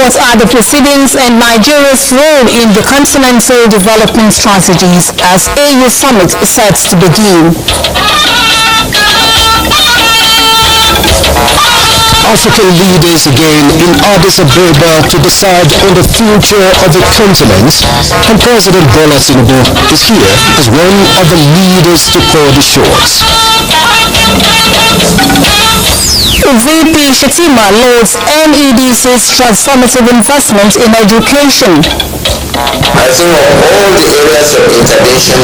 What are the proceedings and Nigeria's role in the continental development strategies as AU summit sets to begin? African leaders again in Addis Ababa to decide on the future of the continent, and President Bola Tinubu is here as one of the leaders to call the shots. VP Shatima lauds NEDC's transformative investment in education. I think of all the areas of intervention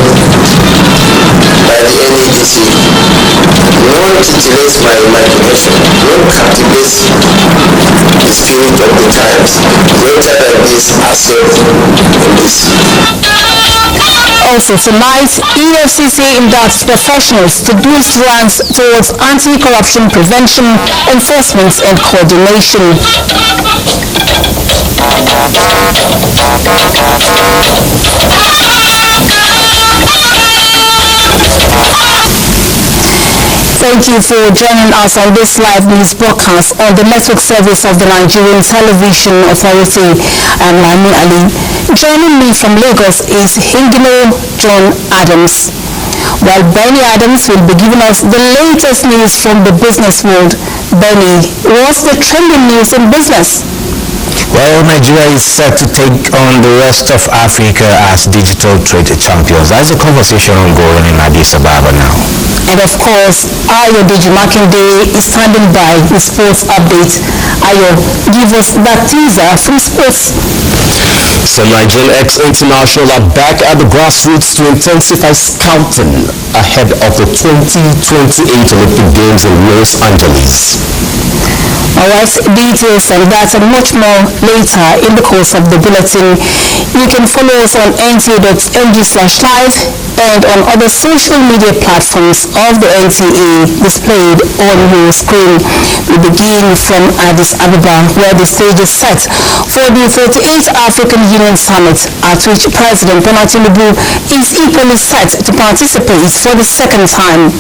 by the NEDC, none titillates my imagination, none captivates the spirit of the times greater than this asset in this. Also tonight, EFCC inducts professionals to boost ranks towards anti-corruption prevention, enforcement and coordination. Thank you for joining us on this live news broadcast on the network service of the Nigerian Television Authority. I'm Lami Ali. Joining me from Lagos is Hingino John Adams. While Benny Adams will be giving us the latest news from the business world. Benny, what's the trending news in business? Well, Nigeria is set to take on the rest of Africa as digital trade champions. That's a conversation ongoing in Addis Ababa now. And of course, Ayo Dejumakinde is standing by with sports updates. Ayo, give us that teaser from sports. Some Nigerian ex-international are back at the grassroots to intensify scouting ahead of the 2028 Olympic Games in Los Angeles. Alright, details and that and much more later in the course of the bulletin. You can follow us on nta.ng/live and on other social media platforms of the NTA displayed on your screen. We begin from Addis Ababa, where the stage is set for the 38th African Union Summit, at which President Bola Tinubu is equally set to participate for the second time.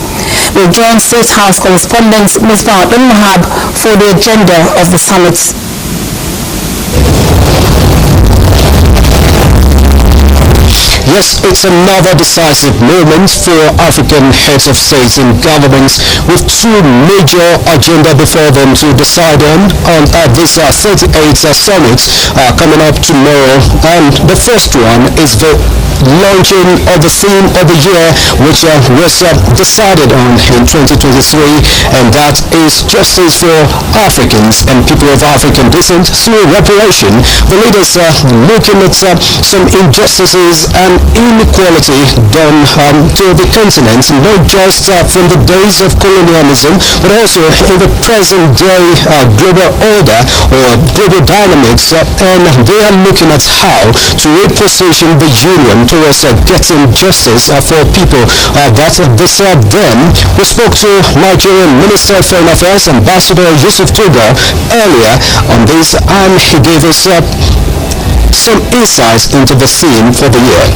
We join State House correspondent Mr. Mahab for the agenda of the summit. Yes, it's another decisive moment for African heads of states and governments, with two major agenda before them to decide on this 38th summit coming up tomorrow. And the first one is the launching of the theme of the year, which was decided on in 2023, and that is justice for Africans and people of African descent through reparation. The leaders are looking at some injustices and inequality done to the continent, not just from the days of colonialism, but also in the present day global order or global dynamics, and they are looking at how to reposition the union towards getting justice for people that deserve them. We spoke to Nigerian Minister of Foreign Affairs, Ambassador Yusuf Tuga, earlier on this, and he gave us some insights into the theme for the year.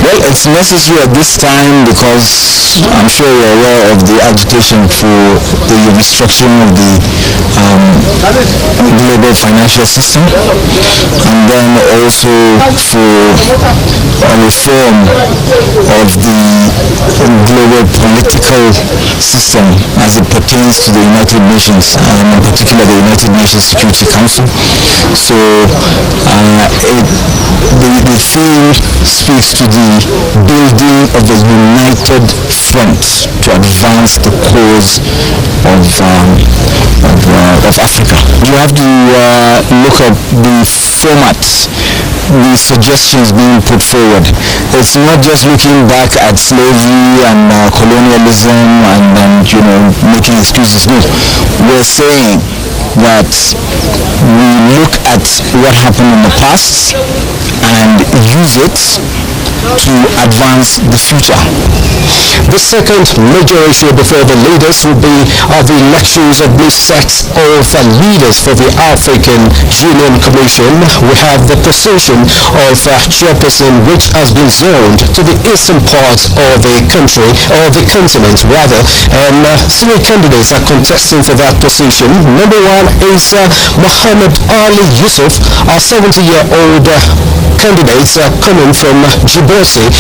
Well, it's necessary at this time because I'm sure you're aware of the agitation for the restructuring of the global financial system, and then also for a reform of the global political system as it pertains to the United Nations, and in particular the United Nations Security Council. So the theme speaks to the building of a united front to advance the cause of Africa. You have to look at the formats, the suggestions being put forward. It's not just looking back at slavery and colonialism and making excuses. No, we're saying that we look at what happened in the past and use it to advance the future. The second major issue before the leaders will be the elections of new sets of leaders for the African Union Commission. We have the position of chairperson, which has been zoned to the eastern part of the country, or the continent rather, and three candidates are contesting for that position. Number one is Muhammad Ali Yusuf, a 70-year-old candidate coming from Djibouti.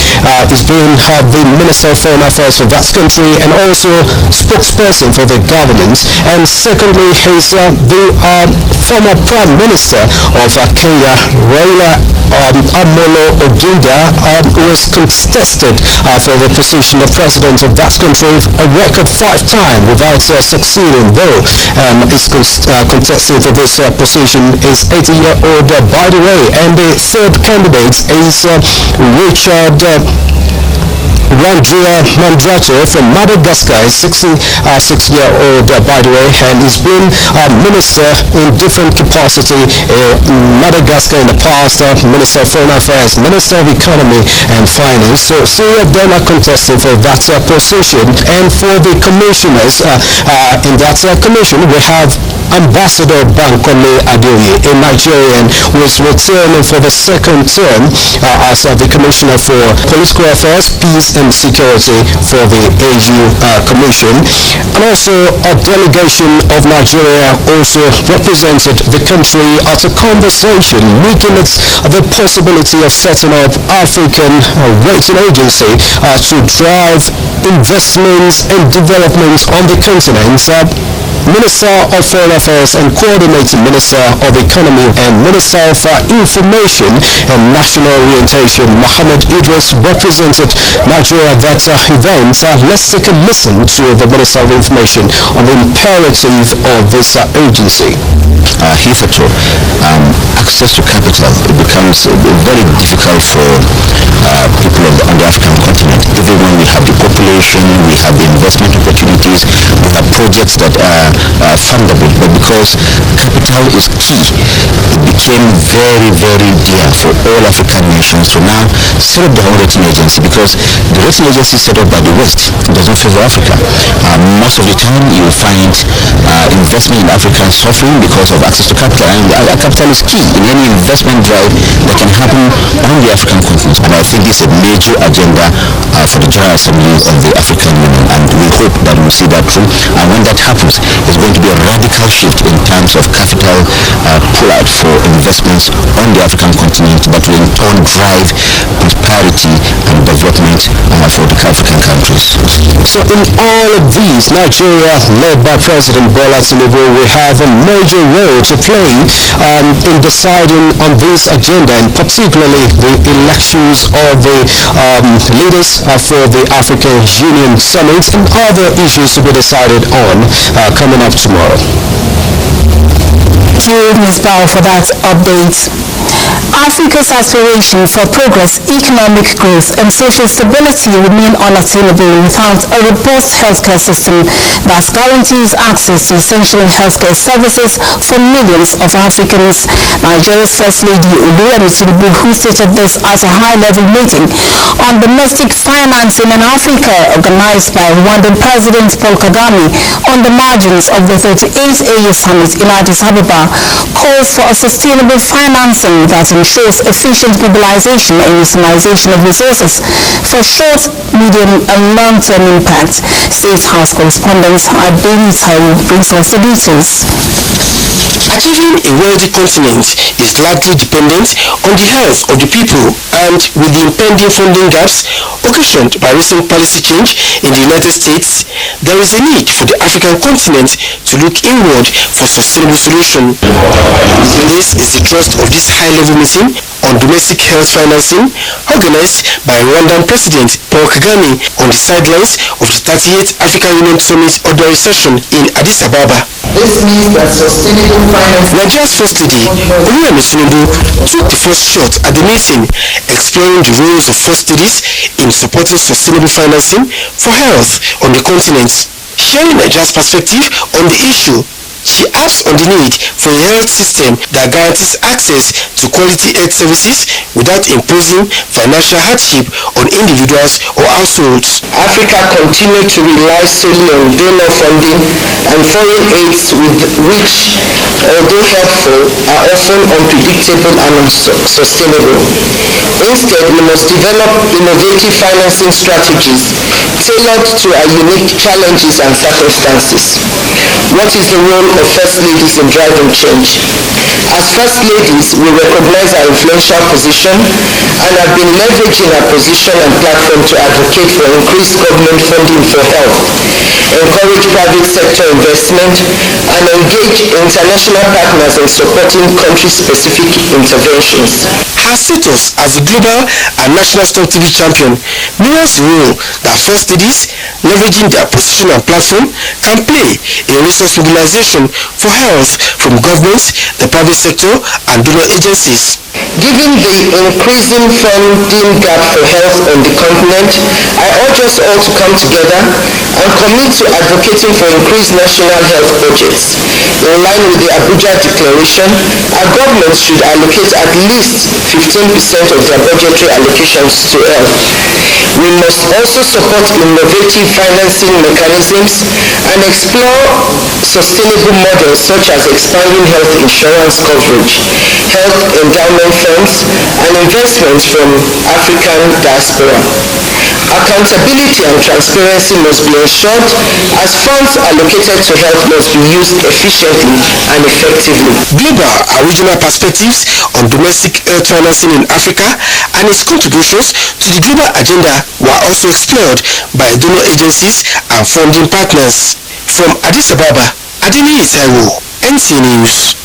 He's been the Minister of Foreign Affairs of that country and also spokesperson for the government. And secondly, he's the former Prime Minister of Kenya, Raila Amolo Odinga, who was contested for the position of President of that country a record 5 times without succeeding, though. He's contesting for this position is 80-year-old, by the way. And the third candidate is Richard Randria Mandrato from Madagascar. Is 66-year-old, by the way, and he's been minister in different capacity in Madagascar in the past, Minister of Foreign Affairs, Minister of Economy and Finance. So three of them are contesting for that position. And for the commissioners in that commission, we have Ambassador Bankole Adeoye, a Nigerian who is returning for the second term as the Commissioner for Political Affairs, Peace and Security for the AU Commission. And also a delegation of Nigeria also represented the country at a conversation looking at the possibility of setting up African rating agency to drive investments and development on the continent. Minister of Foreign Affairs and Coordinating Minister of Economy and Minister of Information and National Orientation, Mohammed Idris, represented Nigeria at that event. Let's take a listen to the Minister of Information on the imperative of this agency. Hitherto, access to capital becomes very difficult for people on the African continent. Even when we have the population, we have the investment opportunities, we have projects that are fundable, but because capital is key, it became very, very dear for all African nations to now set up their own rating agency, because the rating agency set up by the West doesn't favor Africa. Most of the time you will find investment in Africa suffering because of access to capital, and capital is key in any investment drive that can happen on the African continent. And I think it's a major agenda for the General Assembly of the African Union, and we hope that we'll see that through. And when that happens, it's going to be a radical shift in terms of capital pull-out for investments on the African continent that will in turn drive prosperity and development for the African countries. So in all of these, Nigeria, led by President Bola Tinubu, will have a major role to play in deciding on this agenda, and particularly the elections of the leaders for the African Union Summit and other issues to be decided on coming up tomorrow. Thank you, Ms. Bao, for that update. Africa's aspiration for progress, economic growth and social stability remain unattainable without a robust healthcare system that guarantees access to essential healthcare services for millions of Africans. Nigeria's First Lady Oluwemi Tinubu, who stated this at a high-level meeting on domestic financing in Africa organized by Rwandan President Paul Kagame on the margins of the 38th AU Summit in Addis Ababa, calls for a sustainable financing that ensures efficient mobilization and utilization of resources for short, medium and long-term impact. State House correspondent Adeni Taiwo brings us the details. Achieving a wealthy continent is largely dependent on the health of the people, and with the impending funding gaps occasioned by recent policy change in the United States, there is a need for the African continent to look inward for sustainable solution. This is the thrust of this high-level meeting on domestic health financing organized by Rwandan President Paul Kagame on the sidelines of the 38th African Union Summit ordinary session in Addis Ababa. This means that sustainable finance. Nigeria's First Lady Oluwemi Tinubu took the first shot at the meeting, exploring the roles of first ladies in supporting sustainable financing for health on the continent. Sharing Nigeria's perspective on the issue, She harps on the need for a health system that guarantees access to quality health services without imposing financial hardship on individuals or households. Africa continues to rely solely on donor funding and foreign aids which, although helpful, are often unpredictable and unsustainable. Instead, we must develop innovative financing strategies tailored to our unique challenges and circumstances. What is the role of First Ladies in driving change? As First Ladies, we recognize our influential position and have been leveraging our position and platform to advocate for increased government funding for health, encourage private sector investment, and engage international partners in supporting country-specific interventions. Her status as a global and national Stop TV champion mirrors the role that First Ladies, leveraging their position and platform, can play in resource mobilization for health from governments, the private sector, and donor agencies. Given the increasing funding gap for health on the continent, I urge us all to come together and commit to advocating for increased national health budgets. In line with the Abuja Declaration, our governments should allocate at least 15% of their budgetary allocations to health. We must also support innovative financing mechanisms and explore sustainable models such as expanding health insurance coverage, health endowment funds, and investments from African diaspora. Accountability and transparency must be ensured as funds allocated to health must be used efficiently and effectively. Global and regional perspectives on domestic health financing in Africa and its contributions to the global agenda were also explored by donor agencies and funding partners. From Addis Ababa, Adini Taiwo, NTA News.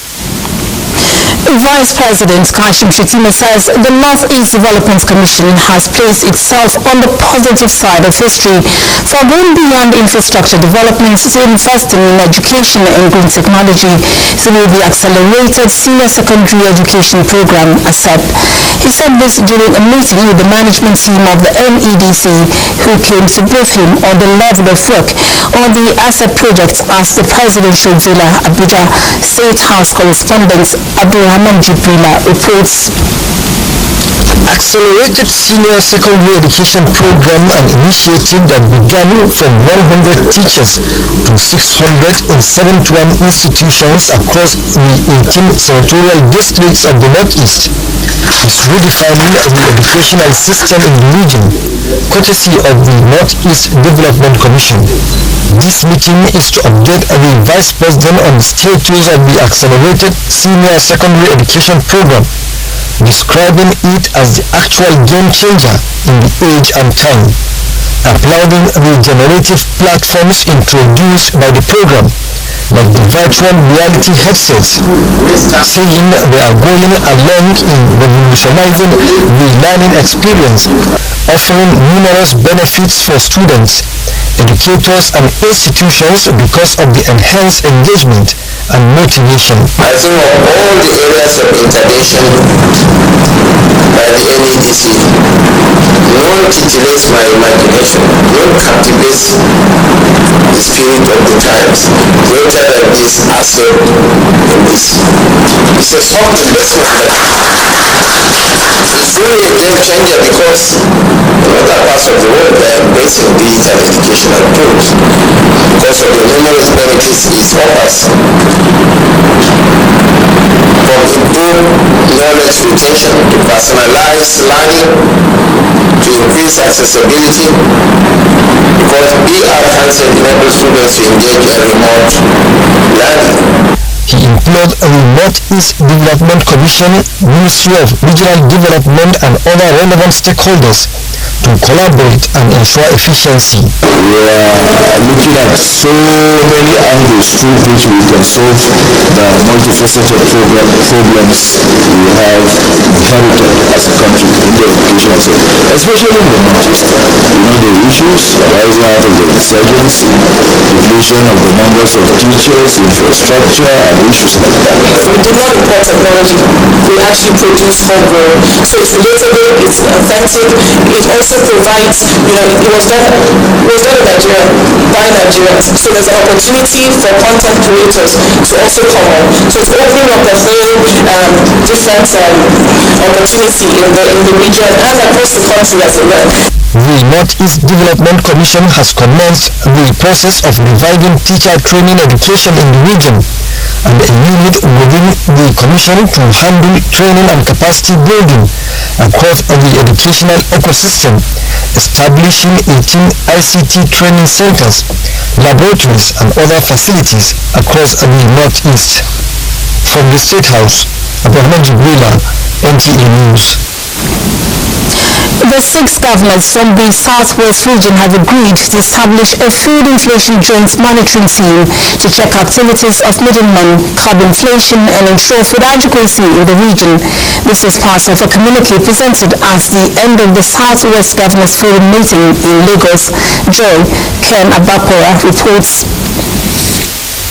Vice President Kashim Shettima says the Northeast Development Commission has placed itself on the positive side of history for going beyond infrastructure development to investing in education and green technology through the Accelerated Senior Secondary Education Program, ASEP. He said this during a meeting with the management team of the NEDC, who came to brief him on the level of work on the ASEP project as the presidential villa, Abuja. State House correspondent Abdulrahman Jibrila reports. Accelerated Senior Secondary Education Program, an initiative that began from 100 teachers to 600 in 71 institutions across the 18 senatorial districts of the Northeast, is redefining the educational system in the region, courtesy of the Northeast Development Commission. This meeting is to update the Vice President on the status of the Accelerated Senior Secondary Education Program, describing it as the actual game changer in the age and time, applauding the generative platforms introduced by the program, like the virtual reality headsets, saying they are going along in revolutionizing the learning experience, offering numerous benefits for students, educators, and institutions because of the enhanced engagement and motivation. I think of all the areas of intervention by the NEDC, none titillates my imagination, none captivates the spirit of the times greater than this asset in this. It's a soft investment. It's really a game changer because in other parts of the world they are embracing digital educational tools because of the numerous benefits it offers. From improved knowledge retention to personalized learning to increase accessibility, because VR handset enables students to engage in remote learning. He implored the Northeast Development Commission, Ministry of Regional Development, and other relevant stakeholders to collaborate and ensure efficiency. We are looking at so many angles through which we can solve the multifaceted problems we have inherited as a country in the education sector, especially in the Northeast. The issues arising out of the insurgency, depletion of the numbers of teachers, infrastructure, and issues like that. We did not import technology. We actually produce homegrown. So it's relatable, it's authentic, it also also provides, it was done in Nigeria by Nigerians. So there's an opportunity for content creators to also come on. So it's opening up a whole different opportunity in the region and across the country as well. The Northeast Development Commission has commenced the process of reviving teacher training education in the region, and a unit within the commission to handle training and capacity building across the educational ecosystem, establishing 18 ICT training centers, laboratories and other facilities across the Northeast. From the State House, Abuja, NTA News. The 6 governors from the Southwest region have agreed to establish a food inflation joint monitoring team to check activities of middlemen, curb inflation and ensure food adequacy in the region. This was part of a communique presented at the end of the Southwest Governors Forum meeting in Lagos. Joy Ken Abapora reports.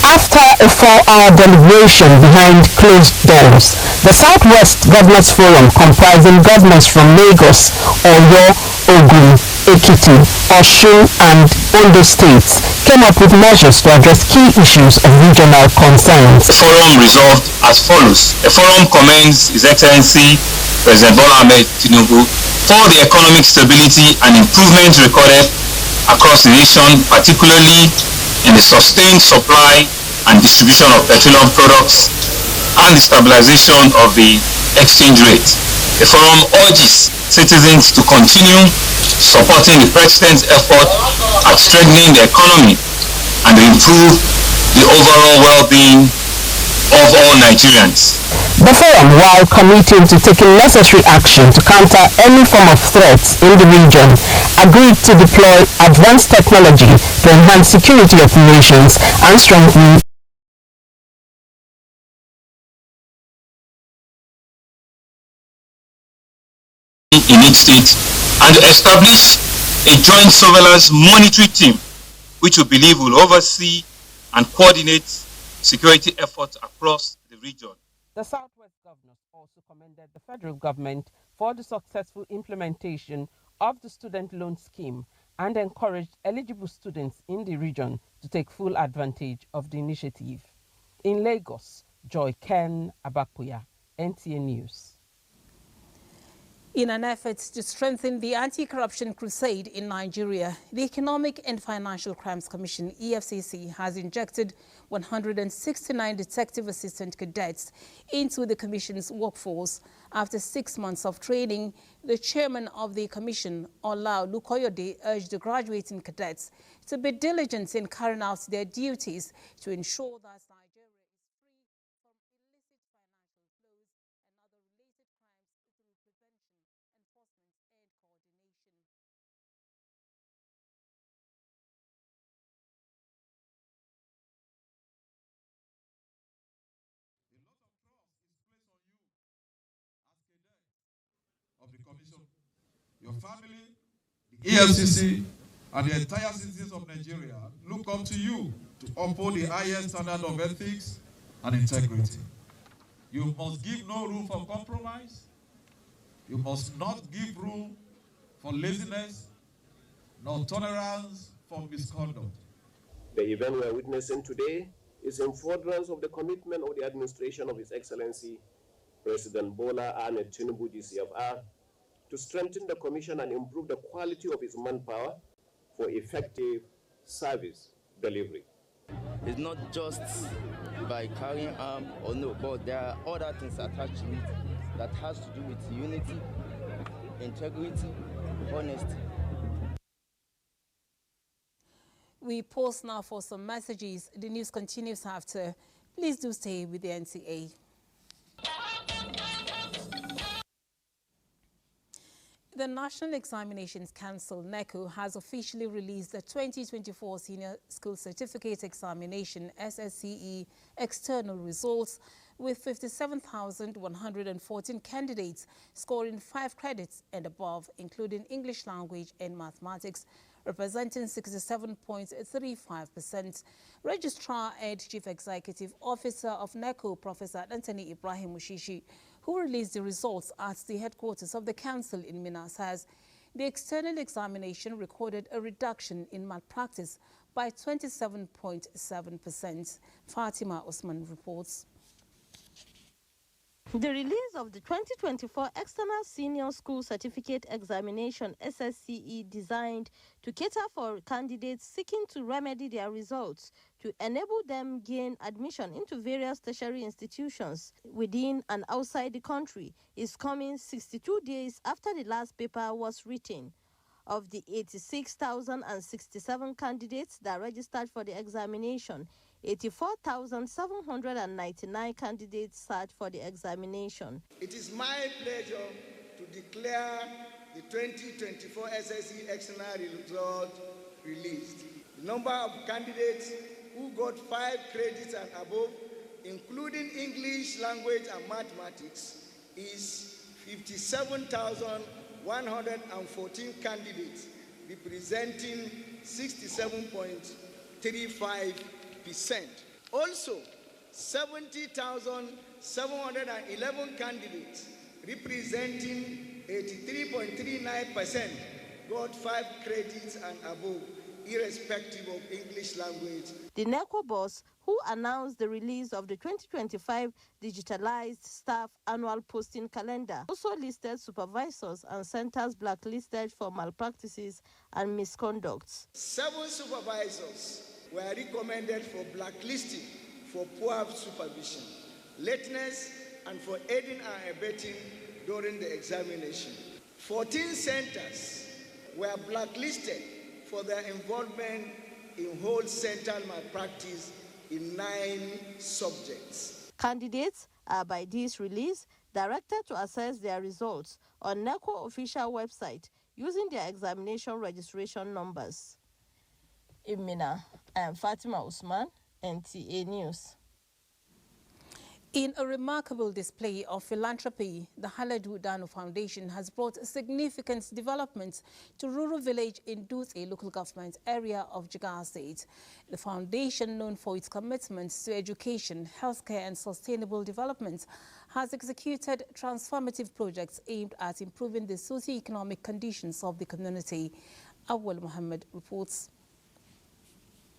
After a 4-hour deliberation behind closed doors, the Southwest Governors Forum, comprising governors from Lagos, Oyo, Ogun, Ekiti, Osun and Ondo states, came up with measures to address key issues of regional concerns. The forum resolved as follows. The forum commends His Excellency President Bola Ahmed Tinubu for the economic stability and improvement recorded across the nation, particularly in the sustained supply and distribution of petroleum products and the stabilization of the exchange rate. The forum urges citizens to continue supporting the President's effort at strengthening the economy and improve the overall well-being of all Nigerians. The forum, while committing to taking necessary action to counter any form of threats in the region, agreed to deploy advanced technology to enhance security operations and strengthen in each state and to establish a joint surveillance monitoring team which we believe will oversee and coordinate security efforts across the region. The Southwest governors also commended the federal government for the successful implementation of the student loan scheme and encouraged eligible students in the region to take full advantage of the initiative. In Lagos, Joy Ken Abakuya, NTA News. In an effort to strengthen the anti-corruption crusade in Nigeria, the Economic and Financial Crimes Commission, EFCC, has injected 169 detective assistant cadets into the commission's workforce. After 6 months of training, the chairman of the commission, Ola Lukoyode, urged the graduating cadets to be diligent in carrying out their duties to ensure that Nigeria is free from illicit financial flows and other related crimes through prevention, enforcement and coordination. A lot of trust is placed on you as cadets of the commission. Your family, the EFCC, and the entire citizens of Nigeria look up to you to uphold the highest standard of ethics and integrity. You must give no room for compromise. You must not give room for laziness, nor tolerance for misconduct. The event we are witnessing today is in furtherance of the commitment of the administration of His Excellency President Bola Ahmed Tinubu, DCFR, to strengthen the commission and improve the quality of its manpower for effective service delivery. It's not just by carrying arms or no, but there are other things attached to it that has to do with unity, integrity, honesty. We pause now for some messages. The news continues after. Please do stay with the NTA. The National Examinations Council, NECO, has officially released the 2024 Senior School Certificate Examination SSCE external results, with 57,114 candidates scoring 5 credits and above, including English language and mathematics, representing 67.35%. Registrar and Chief Executive Officer of NECO, Professor Anthony Ibrahim Mushishi, who released the results at the headquarters of the council in Minna, says The external examination recorded a reduction in malpractice by 27.7%. Fatima Osman reports. The release of the 2024 External Senior School Certificate Examination SSCE, designed to cater for candidates seeking to remedy their results to enable them gain admission into various tertiary institutions within and outside the country, is coming 62 days after the last paper was written. Of the 86,067 candidates that registered for the examination, 84,799 candidates sat for the examination. It is my pleasure to declare the 2024 SSE external result released. The number of candidates who got 5 credits and above, including English language and mathematics, is 57,114 candidates, representing 67.35%. Also, 70,711 candidates, representing 83.39%, got 5 credits and above, irrespective of English language. The NECO boss, who announced the release of the 2025 digitalized staff annual posting calendar, also listed supervisors and centers blacklisted for malpractices and misconducts. 7 supervisors were recommended for blacklisting for poor supervision, lateness, and for aiding and abetting during the examination. 14 centers were blacklisted for their involvement in whole center malpractice in 9 subjects. Candidates are, by this release, directed to assess their results on NECO official website using their examination registration numbers. In Mina, I am Fatima Usman, NTA News. In a remarkable display of philanthropy, the Haladu Dano Foundation has brought significant developments to rural village in Dutse local government area of Jigawa State. The foundation, known for its commitments to education, healthcare and sustainable development, has executed transformative projects aimed at improving the socio-economic conditions of the community. Awal Muhammad reports.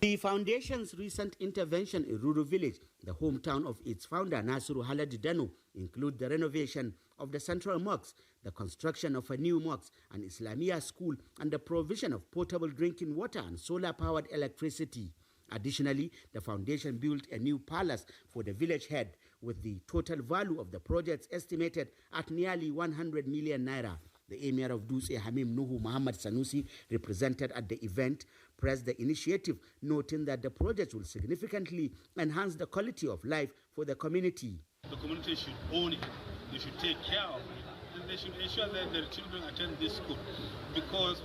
The foundation's recent intervention in rural village, the hometown of its founder Nasiru Haladu Dano, include the renovation of the central mosque, the construction of a new mosque, an Islamia school, and the provision of potable drinking water and solar-powered electricity. Additionally, the foundation built a new palace for the village head, with the total value of the projects estimated at nearly 100 million naira. The Emir of Dutse, Hamim Nuhu Muhammad Sanusi, represented at the event, praised the initiative, noting that the project will significantly enhance the quality of life for the community. The community should own it, they should take care of it, and they should ensure that their children attend this school, because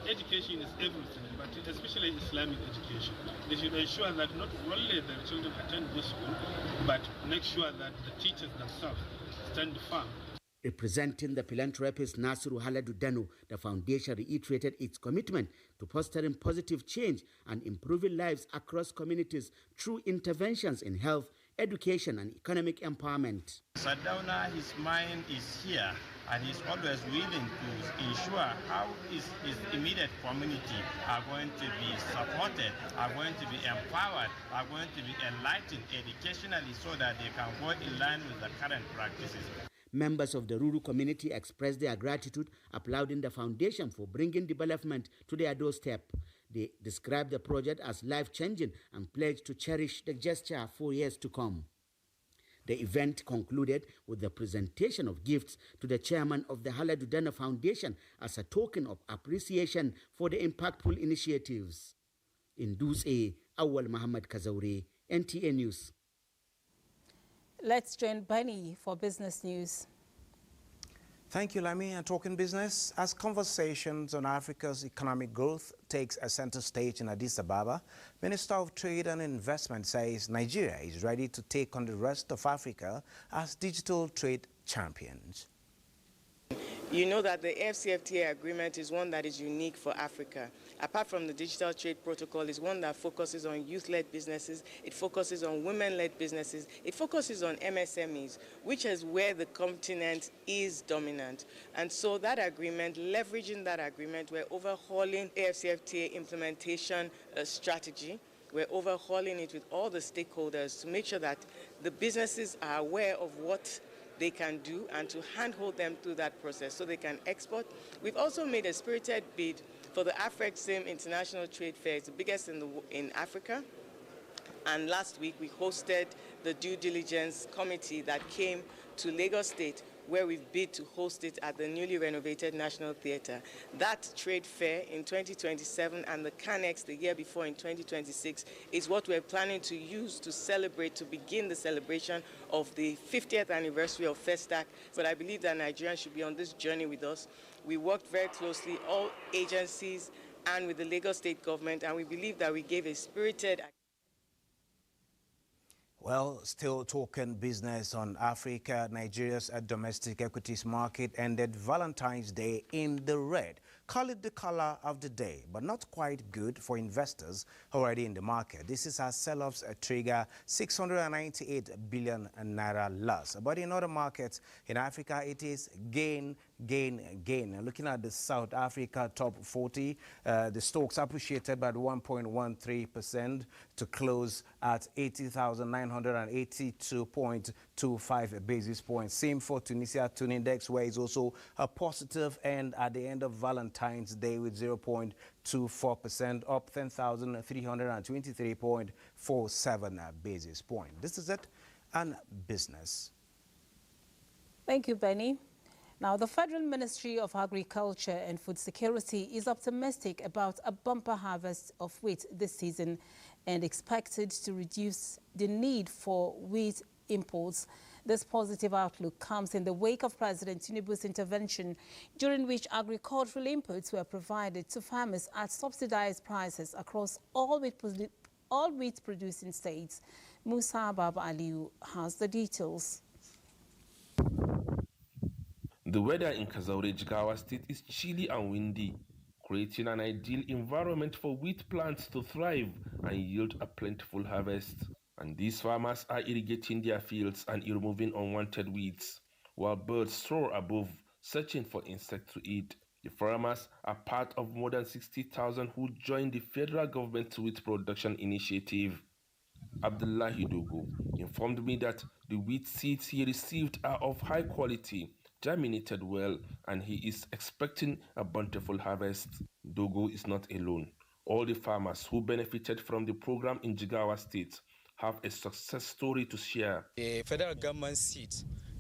education is everything, but especially Islamic education. They should ensure that not only their children attend this school, but make sure that the teachers themselves stand firm. Representing the philanthropist Nasiru Haladu Dano, the foundation reiterated its commitment to fostering positive change and improving lives across communities through interventions in health, education and economic empowerment. Sardauna, his mind is here, and he's always willing to ensure how his immediate community are going to be supported, are going to be empowered, are going to be enlightened educationally so that they can go in line with the current practices. Members of the rural community expressed their gratitude, applauding the foundation for bringing development to their doorstep. They described the project as life-changing and pledged to cherish the gesture for years to come. The event concluded with the presentation of gifts to the chairman of the Haladu Dano Foundation as a token of appreciation for the impactful initiatives. In Dutse, Awal Muhammad Kazaure, NTA News. Let's join Benny for business news. Thank you, Lami. And talking business, as conversations on Africa's economic growth takes a center stage in Addis Ababa, Minister of Trade and Investment says Nigeria is ready to take on the rest of Africa as digital trade champions. You know that the AfCFTA agreement is one that is unique for Africa. Apart from the digital trade protocol, it's one that focuses on youth-led businesses, it focuses on women-led businesses, it focuses on MSMEs, which is where the continent is dominant. And so that agreement, leveraging that agreement, we're overhauling AfCFTA implementation strategy. We're overhauling it with all the stakeholders to make sure that the businesses are aware of what they can do and to handhold them through that process so they can export. We've also made a spirited bid for the AfrexIM International Trade Fair. It's the biggest in Africa. And last week we hosted the due diligence committee that came to Lagos State, where we've bid to host it at the newly renovated National Theatre. That trade fair in 2027 and the Canex the year before in 2026 is what we're planning to use to celebrate, to begin the celebration of the 50th anniversary of FESTAC. But I believe that Nigerians should be on this journey with us. We worked very closely, all agencies and with the Lagos State government, and we believe that we gave a spirited... Well, still talking business on Africa, Nigeria's domestic equities market ended Valentine's Day in the red. Call it the color of the day, but not quite good for investors already in the market. This is as sell-offs trigger 698 billion naira loss. But in other markets in Africa, it is gain. Looking at the South Africa top 40, the stocks appreciated by 1.13% to close at 80,982.25 basis points. Same for Tunisia Tune Index, where it's also a positive end at the end of Valentine's Day with 0.24%, up 10,323.47 basis points. This is it on business. Thank you, Benny. Now, the Federal Ministry of Agriculture and Food Security is optimistic about a bumper harvest of wheat this season and expected to reduce the need for wheat imports. This positive outlook comes in the wake of President Tinubu's intervention, during which agricultural inputs were provided to farmers at subsidized prices across all wheat-producing states. Musa Baba Aliu has the details. The weather in Kazaure, Jigawa State is chilly and windy, creating an ideal environment for wheat plants to thrive and yield a plentiful harvest. And these farmers are irrigating their fields and removing unwanted weeds, while birds soar above, searching for insects to eat. The farmers are part of more than 60,000 who joined the federal government's wheat production initiative. Abdullahi Dogo informed me that the wheat seeds he received are of high quality, germinated well, and he is expecting a bountiful harvest. Dogo is not alone. All the farmers who benefited from the program in Jigawa State have a success story to share. The federal government seed,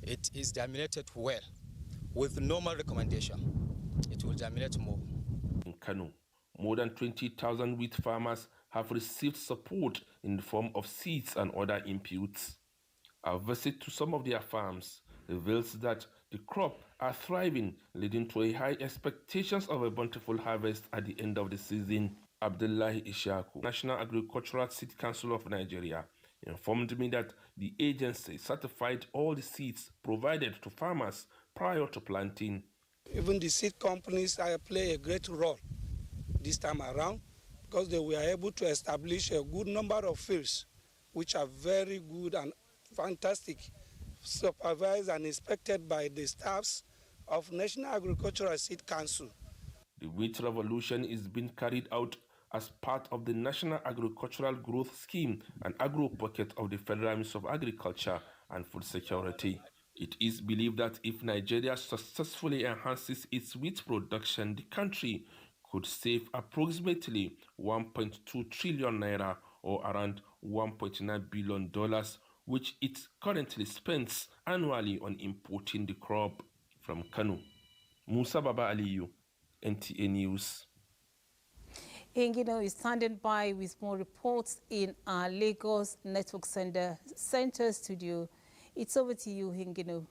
it is germinated well. With normal recommendation, it will germinate more. In Kano, more than 20,000 wheat farmers have received support in the form of seeds and other inputs. A visit to some of their farms reveals that the crop are thriving, leading to a high expectations of a bountiful harvest at the end of the season. Abdullahi Ishaku, National Agricultural Seed Council of Nigeria, informed me that the agency certified all the seeds provided to farmers prior to planting. Even the seed companies play a great role this time around because they were able to establish a good number of fields which are very good and fantastic, supervised and inspected by the staffs of National Agricultural Seed Council. The wheat revolution is being carried out as part of the National Agricultural Growth Scheme, an agro pocket of the Federal Ministry of Agriculture and Food Security. It is believed that if Nigeria successfully enhances its wheat production, the country could save approximately 1.2 trillion naira or around $1.9 billion, which it currently spends annually on importing the crop. From Kano, Musa Baba Aliyu, NTA News. Hingino is standing by with more reports in our Lagos Network Center studio. It's over to you, Hingino.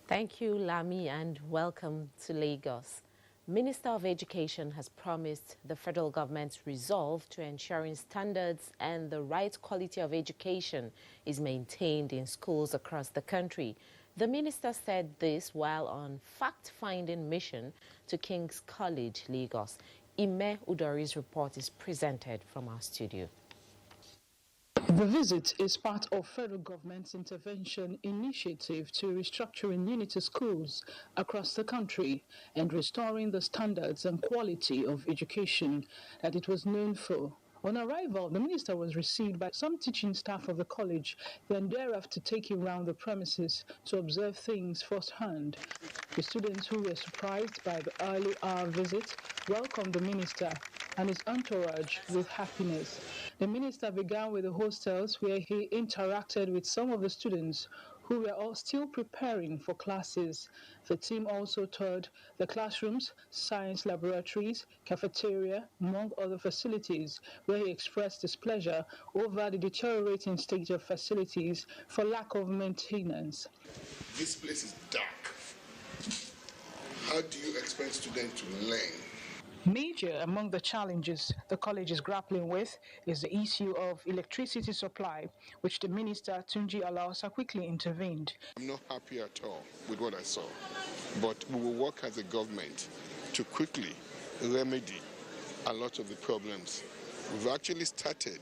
Thank you, Lami, and welcome to Lagos. Minister of Education has promised the federal government's resolve to ensuring standards and the right quality of education is maintained in schools across the country. The minister said this while on fact-finding mission to King's College, Lagos. Ime Udori's report is presented from our studio. The visit is part of federal government's intervention initiative to restructuring unity schools across the country and restoring the standards and quality of education that it was known for. On arrival, the minister was received by some teaching staff of the college, then thereafter taken around the premises to observe things firsthand. The students who were surprised by the early hour visit welcomed the minister and his entourage with happiness. The minister began with the hostels where he interacted with some of the students who were all still preparing for classes. The team also toured the classrooms, science laboratories, cafeteria, among other facilities, where he expressed displeasure over the deteriorating state of facilities for lack of maintenance. This place is dark. How do you expect students to learn? Major among the challenges the college is grappling with is the issue of electricity supply, which the minister, Tunji Alausa, quickly intervened. I'm not happy at all with what I saw, but we will work as a government to quickly remedy a lot of the problems. We've actually started.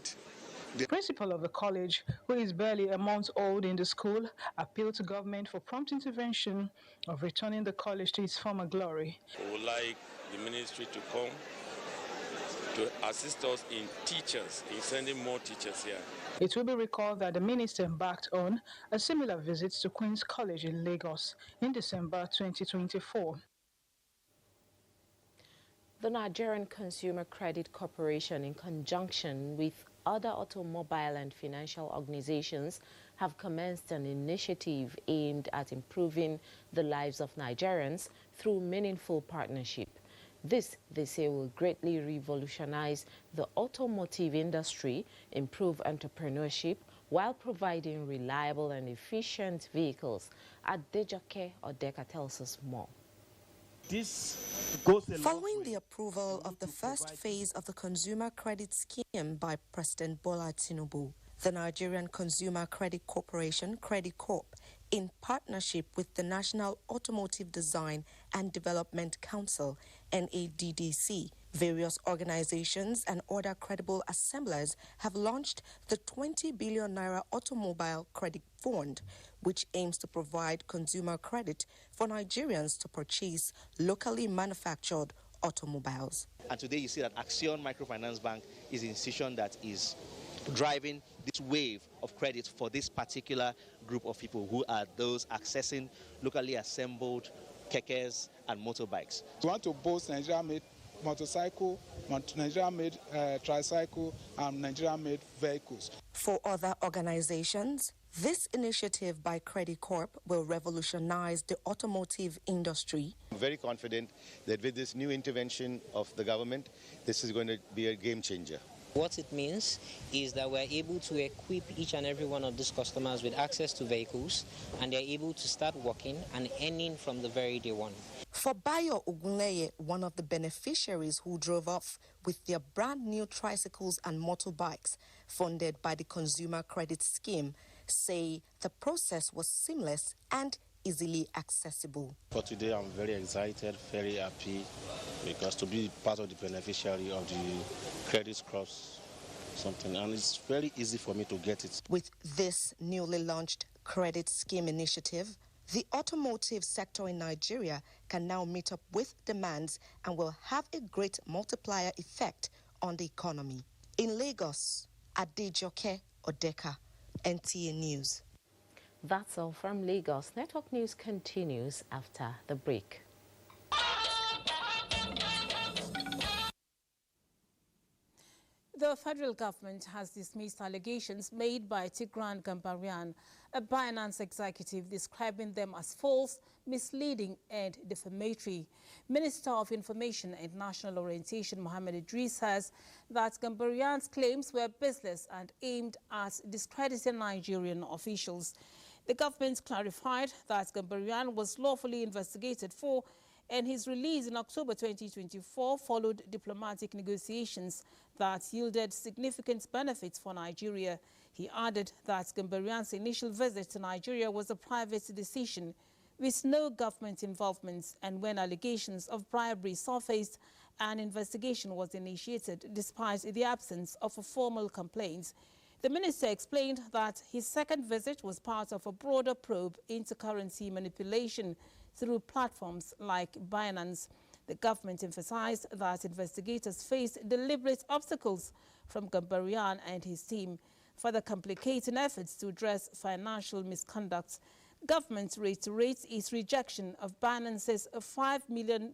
The principal of the college, who is barely a month old in the school, appealed to government for prompt intervention of returning the college to its former glory. We would like the ministry to come to assist us in teachers, in sending more teachers here. It will be recalled that the minister embarked on a similar visit to Queen's College in Lagos in December 2024. The Nigerian Consumer Credit Corporation, in conjunction with other automobile and financial organizations, have commenced an initiative aimed at improving the lives of Nigerians through meaningful partnership. This, they say, will greatly revolutionize the automotive industry, improve entrepreneurship, while providing reliable and efficient vehicles. Adejoke Odeka tells us more. Following the approval of the first phase of the Consumer Credit Scheme by President Bola Tinubu, the Nigerian Consumer Credit Corporation, Credit Corp, in partnership with the National Automotive Design and Development Council, NADDC, various organizations and other credible assemblers have launched the 20 billion naira Automobile Credit Fund, which aims to provide consumer credit for Nigerians to purchase locally manufactured automobiles. And today you see that Action Microfinance Bank is an institution that is driving this wave of credit for this particular group of people who are those accessing locally assembled kekes and motorbikes. We want to boast Nigeria-made motorcycle, Nigeria-made tricycle, and Nigeria-made vehicles. For other organizations, this initiative by Credit Corp will revolutionize the automotive industry. I'm very confident that with this new intervention of the government, this is going to be a game changer. What it means is that we're able to equip each and every one of these customers with access to vehicles, and they're able to start working and earning from the very day one. For Bayo Ogunleye, one of the beneficiaries who drove off with their brand new tricycles and motorbikes funded by the Consumer Credit Scheme, say the process was seamless and easily accessible. For today, I'm very excited, very happy, because to be part of the beneficiary of the credit cross something, and it's very easy for me to get it. With this newly launched credit scheme initiative, the automotive sector in Nigeria can now meet up with demands and will have a great multiplier effect on the economy. In Lagos, Adejoke Odeka, NTA News. That's all from Lagos. Network News continues after the break. The federal government has dismissed allegations made by Tigran Gambarian, a Binance executive, describing them as false, misleading and defamatory. Minister of Information and National Orientation Mohammed Idris says that Gambarian's claims were baseless and aimed at discrediting Nigerian officials. The government clarified that Gambarian was lawfully investigated for And his release in October 2024 followed diplomatic negotiations that yielded significant benefits for Nigeria. He added that Gambarian's initial visit to Nigeria was a private decision with no government involvement, and when allegations of bribery surfaced, an investigation was initiated despite the absence of a formal complaint. The minister explained that his second visit was part of a broader probe into currency manipulation through platforms like Binance. The government emphasized that investigators faced deliberate obstacles from Gambarian and his team, further complicating efforts to address financial misconduct. Government reiterates its rejection of Binance's $5 million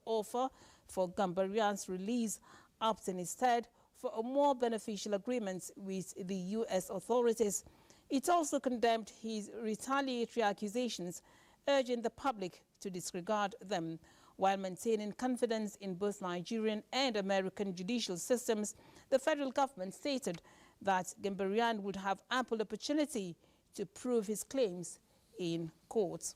offer for Gambarian's release, opting instead for a more beneficial agreement with the U.S. authorities. It also condemned his retaliatory accusations, urging the public to disregard them. While maintaining confidence in both Nigerian and American judicial systems, the federal government stated that Gambarian would have ample opportunity to prove his claims in court.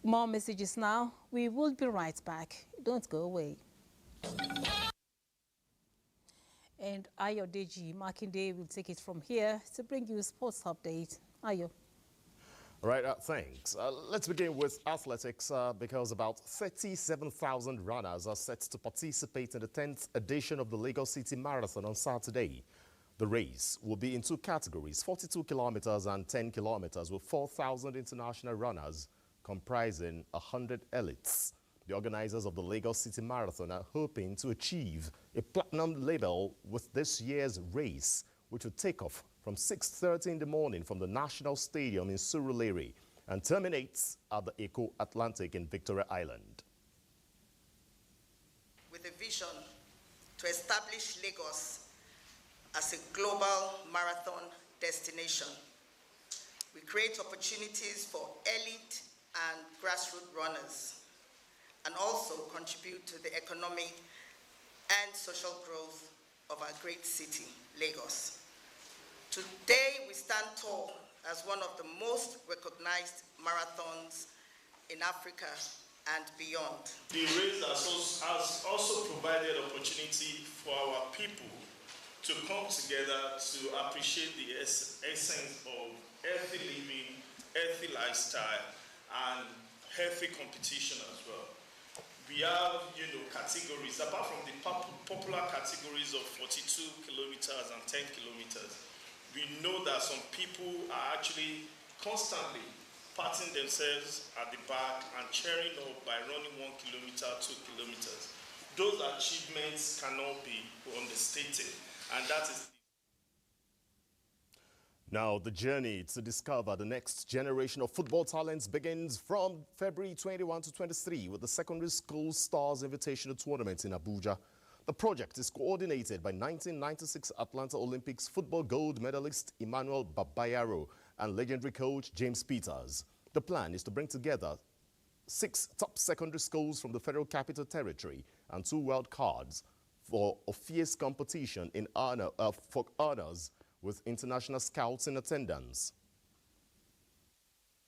More messages now. We will be right back. Don't go away. And Ayo Deji Makinde will take it from here to bring you a sports update. Ayo. All right, thanks. Let's begin with athletics because about 37,000 runners are set to participate in the 10th edition of the Lagos City Marathon on Saturday. The race will be in two categories, 42 kilometers and 10 kilometers, with 4,000 international runners comprising 100 elites. The organizers of the Lagos City Marathon are hoping to achieve a platinum label with this year's race, which will take off from 6:30 in the morning from the National Stadium in Surulere and terminates at the Eco Atlantic in Victoria Island. With a vision to establish Lagos as a global marathon destination, we create opportunities for elite and grassroots runners, and also contribute to the economic and social growth of our great city, Lagos. Today, we stand tall as one of the most recognized marathons in Africa and beyond. The race has also provided opportunity for our people to come together to appreciate the essence of healthy living, healthy lifestyle, and healthy competition as well. We have, categories, apart from the popular categories of 42 kilometers and 10 kilometers. We know that some people are actually constantly patting themselves at the back and cheering up by running 1 kilometer, 2 kilometers. Those achievements cannot be understated, and that is. Now, the journey to discover the next generation of football talents begins from February 21 to 23 with the Secondary School Stars Invitational Tournament in Abuja. The project is coordinated by 1996 Atlanta Olympics football gold medalist Emmanuel Babayaro and legendary coach James Peters. The plan is to bring together 6 top secondary schools from the Federal Capital Territory and 2 wild cards for a fierce competition in for honors with international scouts in attendance.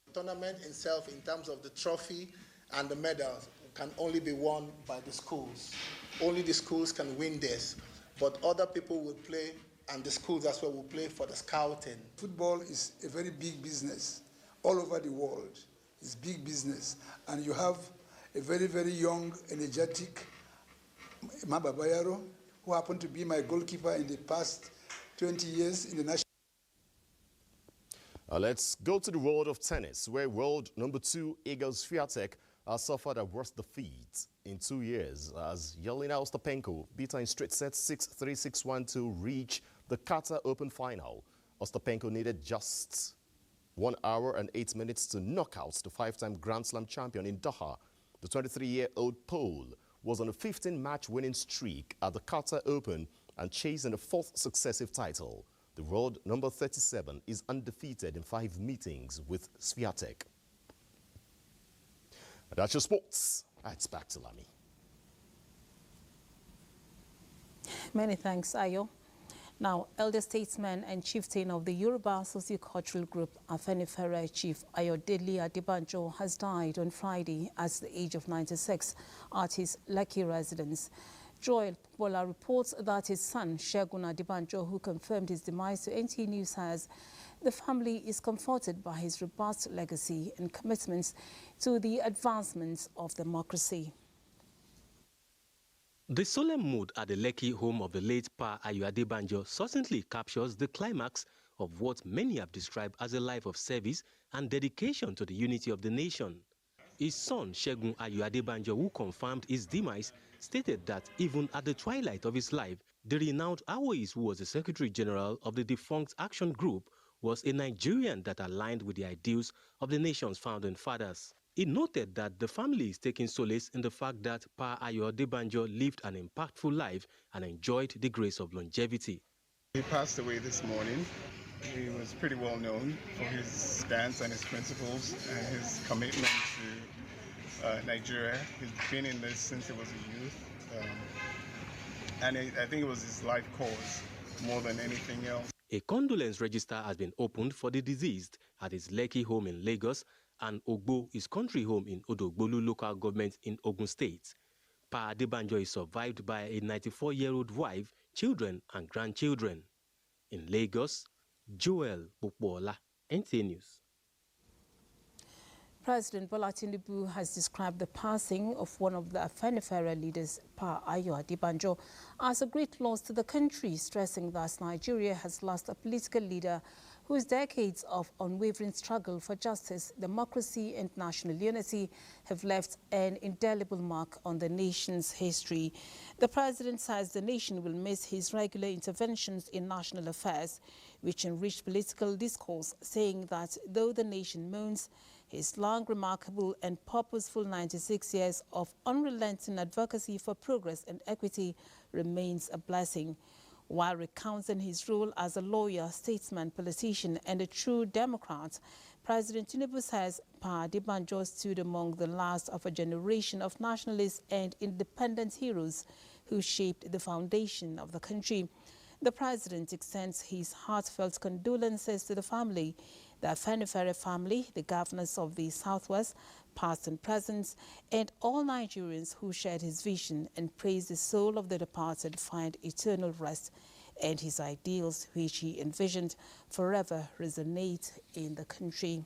The tournament itself, in terms of the trophy and the medals, can only be won by the schools. Only the schools can win this, but other people will play, and the schools as well will play for the scouting. Football is a very big business all over the world. It's big business, and you have a very, very young, energetic Babayaro, who happened to be my goalkeeper in the past 20 years in the national. Let's go to the world of tennis, where world number 2 Igor Swiatek has suffered a worst defeat in 2 years as Yelena Ostapenko beat her in straight sets 6-3, 6-1 to reach the Qatar Open final. Ostapenko needed just 1 hour and 8 minutes to knock out the 5-time Grand Slam champion in Doha. The 23-year-old Pole was on a 15-match winning streak at the Qatar Open and chasing a 4th successive title. The world number 37 is undefeated in 5 meetings with Swiatek. That's your sports. It's back to Lami. Many thanks, Ayo. Now, elder statesman and chieftain of the Yoruba socio-cultural group Afenifere Chief Ayodele Adebanjo has died on Friday at the age of 96 at his Lekki residence. Joel Bola reports that his son, Segun Adebanjo, who confirmed his demise to NTA News, says the family is comforted by his robust legacy and commitments to the advancements of democracy. The solemn mood at the Lekki home of the late Pa Ayo Adebanjo certainly captures the climax of what many have described as a life of service and dedication to the unity of the nation. His son, Segun Ayo Adebanjo, who confirmed his demise, stated that even at the twilight of his life, the renowned Awois, who was the Secretary General of the defunct Action Group, was a Nigerian that aligned with the ideals of the nation's founding fathers. He noted that the family is taking solace in the fact that Pa Ayo Adebanjo lived an impactful life and enjoyed the grace of longevity. He passed away this morning. He was pretty well known for his stance and his principles and his commitment to Nigeria. He's been in this since he was a youth. And I think it was his life cause more than anything else. A condolence register has been opened for the deceased at his Lekki home in Lagos and Ogbo, his country home in Odogbolu local government in Ogun State. Pa Adebanjo is survived by a 94-year-old wife, children and grandchildren. In Lagos, Joel Bukbola, NTA News. President Bola Tinubu has described the passing of one of the Afenifere leaders, Pa Ayo Adebanjo, as a great loss to the country, stressing that Nigeria has lost a political leader whose decades of unwavering struggle for justice, democracy and national unity have left an indelible mark on the nation's history. The president says the nation will miss his regular interventions in national affairs, which enriched political discourse, saying that though the nation mourns his long, remarkable and purposeful 96 years of unrelenting advocacy for progress and equity remains a blessing. While recounting his role as a lawyer, statesman, politician, and a true Democrat, President Tinubu says Pa Adebanjo stood among the last of a generation of nationalists and independent heroes who shaped the foundation of the country. The president extends his heartfelt condolences to the family, the Afenifere family, the governors of the Southwest, past and present, and all Nigerians who shared his vision, and prays the soul of the departed find eternal rest, and his ideals, which he envisioned, forever resonate in the country.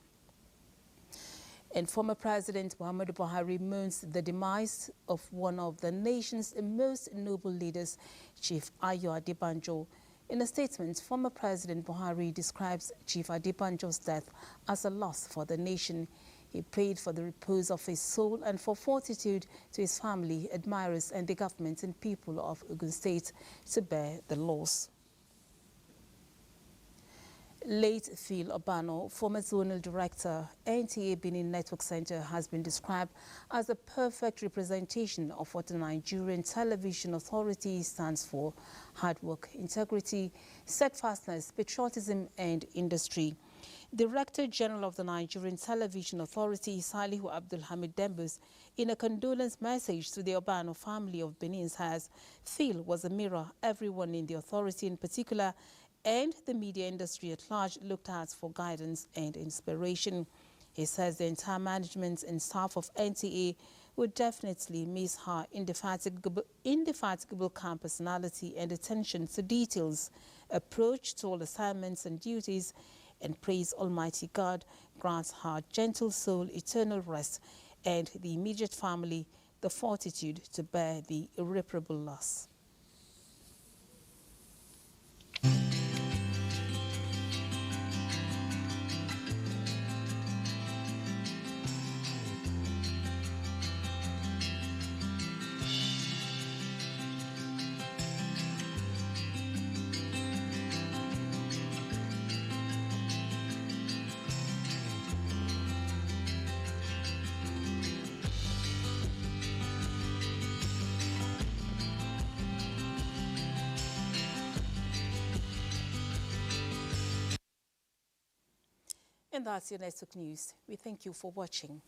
And former President Muhammadu Buhari mourns the demise of one of the nation's most noble leaders, Chief Ayo Adebanjo. In a statement, former President Buhari describes Chief Adebanjo's death as a loss for the nation. He prayed for the repose of his soul and for fortitude to his family, admirers, and the government and people of Ogun State to bear the loss. Late Phil Obano, former zonal director, NTA Benin Network Center, has been described as a perfect representation of what the Nigerian Television Authority stands for: hard work, integrity, steadfastness, patriotism, and industry. Director General of the Nigerian Television Authority, Salihu Abdulhamid Dembus, in a condolence message to the Obano family of Benin, says Phil was a mirror everyone in the authority in particular and the media industry at large looked at for guidance and inspiration. He says the entire management and staff of NTA would definitely miss her indefatigable calm personality and attention to details, approach to all assignments and duties, and praise Almighty God grants her gentle soul eternal rest, and the immediate family the fortitude to bear the irreparable loss. And that's your Network News. We thank you for watching.